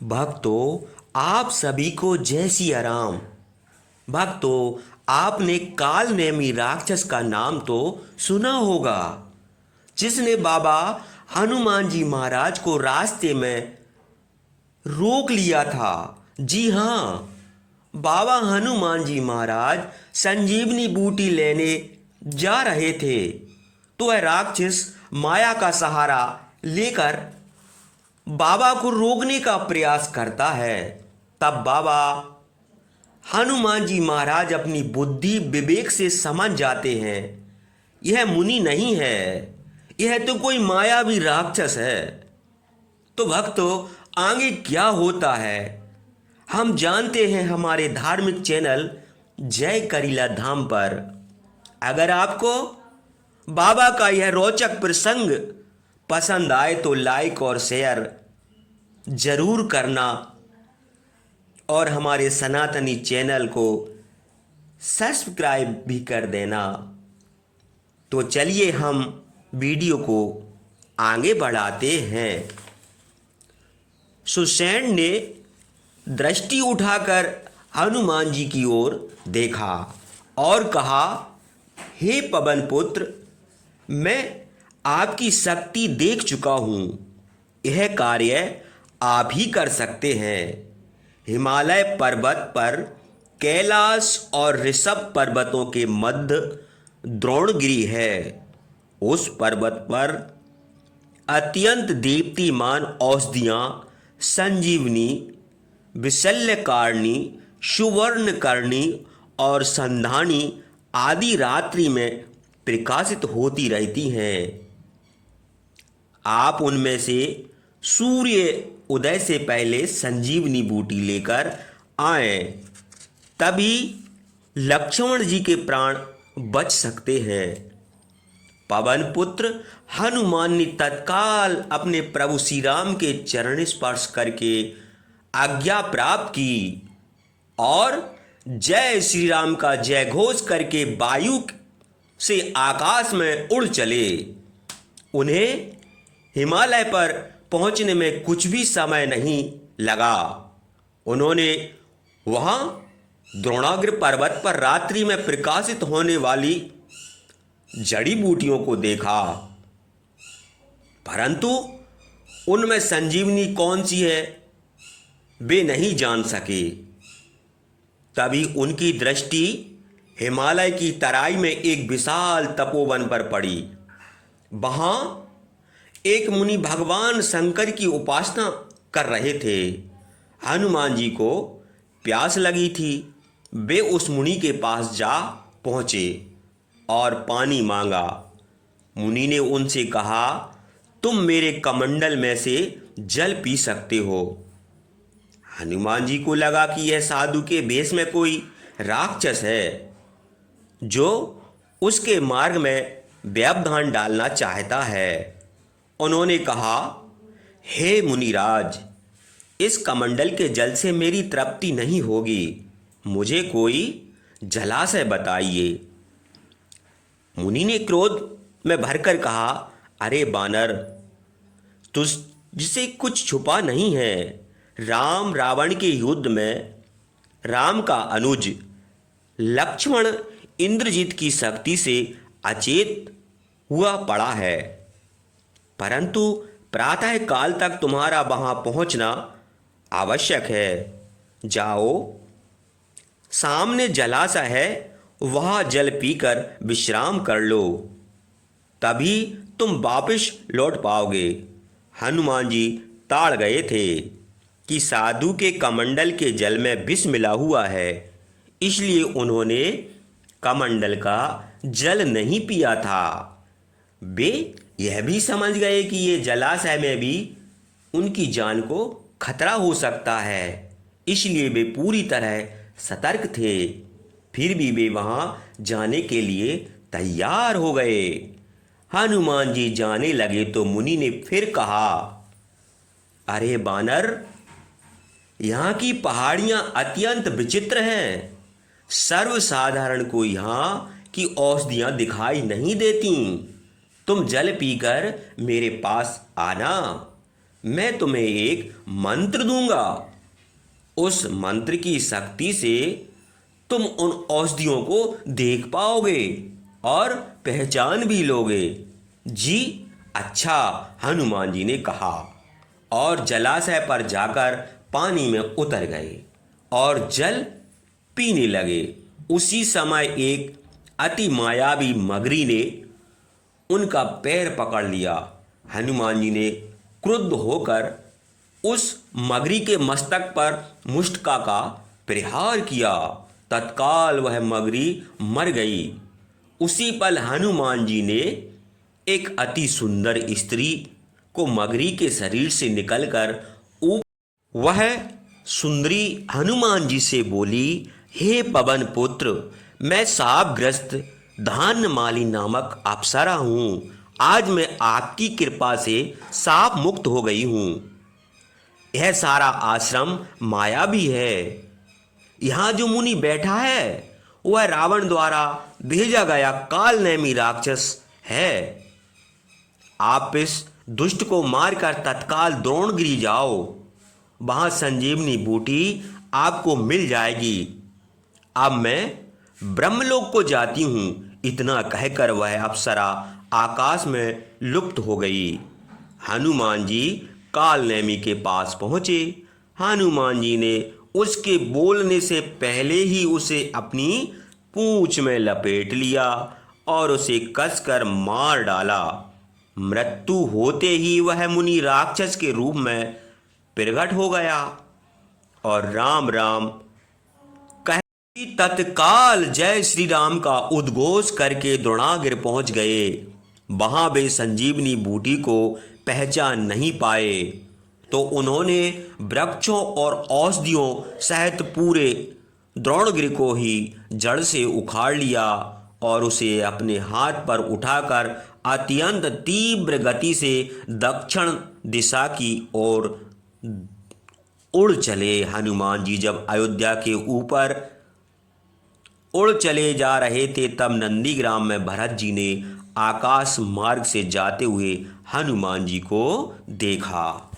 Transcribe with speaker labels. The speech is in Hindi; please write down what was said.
Speaker 1: भक्तों, आप सभी को जय सिया राम। भक्तों, आपने काल नेमी राक्षस का नाम तो सुना होगा, जिसने बाबा हनुमान जी महाराज को रास्ते में रोक लिया था। जी हाँ, बाबा हनुमान जी महाराज संजीवनी बूटी लेने जा रहे थे, तो वह राक्षस माया का सहारा लेकर बाबा को रोकने का प्रयास करता है। तब बाबा हनुमान जी महाराज अपनी बुद्धि विवेक से समझ जाते हैं, यह मुनि नहीं है, यह तो कोई मायावी राक्षस है। तो भक्तों, आगे क्या होता है हम जानते हैं हमारे धार्मिक चैनल जय करीला धाम पर। अगर आपको बाबा का यह रोचक प्रसंग पसंद आए तो लाइक और शेयर जरूर करना और हमारे सनातनी चैनल को सब्सक्राइब भी कर देना। तो चलिए हम वीडियो को आगे बढ़ाते हैं। सुषेण ने दृष्टि उठाकर हनुमान जी की ओर देखा और कहा, हे पवन पुत्र, मैं आपकी शक्ति देख चुका हूँ, यह कार्य आप ही कर सकते हैं। हिमालय पर्वत पर कैलाश और ऋषभ पर्वतों के मध्य द्रोणगिरी है। उस पर्वत पर अत्यंत दीप्तिमान औषधियाँ संजीवनी, विशल्यकारिणी, सुवर्णकर्णी और संधानी आदि रात्रि में प्रकाशित होती रहती हैं। आप उनमें से सूर्य उदय से पहले संजीवनी बूटी लेकर आए, तभी लक्ष्मण जी के प्राण बच सकते हैं। पवन पुत्र हनुमान ने तत्काल अपने प्रभु श्री राम के चरण स्पर्श करके आज्ञा प्राप्त की और जय श्री राम का जय घोष करके वायु से आकाश में उड़ चले। उन्हें हिमालय पर पहुंचने में कुछ भी समय नहीं लगा। उन्होंने वहां द्रोणाग्र पर्वत पर रात्रि में प्रकाशित होने वाली जड़ी बूटियों को देखा, परंतु उनमें संजीवनी कौन सी है वे नहीं जान सके। तभी उनकी दृष्टि हिमालय की तराई में एक विशाल तपोवन पर पड़ी। वहां एक मुनि भगवान शंकर की उपासना कर रहे थे। हनुमान जी को प्यास लगी थी। वे उस मुनि के पास जा पहुँचे और पानी मांगा। मुनि ने उनसे कहा, तुम मेरे कमंडल में से जल पी सकते हो। हनुमान जी को लगा कि यह साधु के भेष में कोई राक्षस है जो उसके मार्ग में व्यवधान डालना चाहता है। उन्होंने कहा, हे मुनिराज, इस कमंडल के जल से मेरी तृप्ति नहीं होगी, मुझे कोई जलाशय बताइए। मुनि ने क्रोध में भरकर कहा, अरे बानर, तुझसे कुछ छुपा नहीं है। राम रावण के युद्ध में राम का अनुज लक्ष्मण इंद्रजीत की शक्ति से अचेत हुआ पड़ा है, परंतु प्रातः काल तक तुम्हारा वहां पहुंचना आवश्यक है। जाओ, सामने जलाशय है, वहां जल पीकर विश्राम कर लो, तभी तुम वापस लौट पाओगे। हनुमान जी ताड़ गए थे कि साधु के कमंडल के जल में विष मिला हुआ है, इसलिए उन्होंने कमंडल का जल नहीं पिया था। वे यह भी समझ गए कि ये जलाशय में भी उनकी जान को खतरा हो सकता है, इसलिए वे पूरी तरह सतर्क थे। फिर भी वे वहां जाने के लिए तैयार हो गए। हनुमान जी जाने लगे तो मुनि ने फिर कहा, अरे बानर, यहाँ की पहाड़ियाँ अत्यंत विचित्र हैं। सर्वसाधारण को यहाँ की औषधियाँ दिखाई नहीं देती। तुम जल पीकर मेरे पास आना, मैं तुम्हें एक मंत्र दूंगा। उस मंत्र की शक्ति से तुम उन औषधियों को देख पाओगे और पहचान भी लोगे। जी अच्छा, हनुमान जी ने कहा और जलाशय पर जाकर पानी में उतर गए और जल पीने लगे। उसी समय एक अति मायावी मगरी ने उनका पैर पकड़ लिया। हनुमान जी ने क्रुद्ध होकर उस मगरी के मस्तक पर मुष्टिका का प्रहार किया। तत्काल वह मगरी मर गई। उसी पल हनुमान जी ने एक अति सुंदर स्त्री को मगरी के शरीर से निकलकर वह सुंदरी हनुमान जी से बोली, हे पवन पुत्र, मैं शापग्रस्त धान्यमाली नामक अप्सरा हूँ। आज मैं आपकी कृपा से शाप मुक्त हो गई हूँ। यह सारा आश्रम माया भी है। यहाँ जो मुनि बैठा है वह रावण द्वारा भेजा गया कालनेमी राक्षस है। आप इस दुष्ट को मारकर तत्काल द्रोणगिरी जाओ, वहां संजीवनी बूटी आपको मिल जाएगी। अब मैं ब्रह्मलोक को जाती हूँ। इतना कहकर वह अप्सरा आकाश में लुप्त हो गई। हनुमान जी कालनेमी के पास पहुँचे। हनुमान जी ने उसके बोलने से पहले ही उसे अपनी पूंछ में लपेट लिया और उसे कसकर मार डाला। मृत्यु होते ही वह मुनि राक्षस के रूप में प्रकट हो गया और राम राम कह तत्काल जय श्री राम का उद्घोष करके द्रोणागिर पहुंच गए। वहां वे संजीवनी बूटी को पहचान नहीं पाए तो उन्होंने वृक्षों और औषधियों सहित पूरे द्रोणगिरि को ही जड़ से उखाड़ लिया और उसे अपने हाथ पर उठाकर अत्यंत तीव्र गति से दक्षिण दिशा की ओर उड़ चले। हनुमान जी जब अयोध्या के ऊपर उड़ चले जा रहे थे तब नंदीग्राम में भरत जी ने आकाश मार्ग से जाते हुए हनुमान जी को देखा।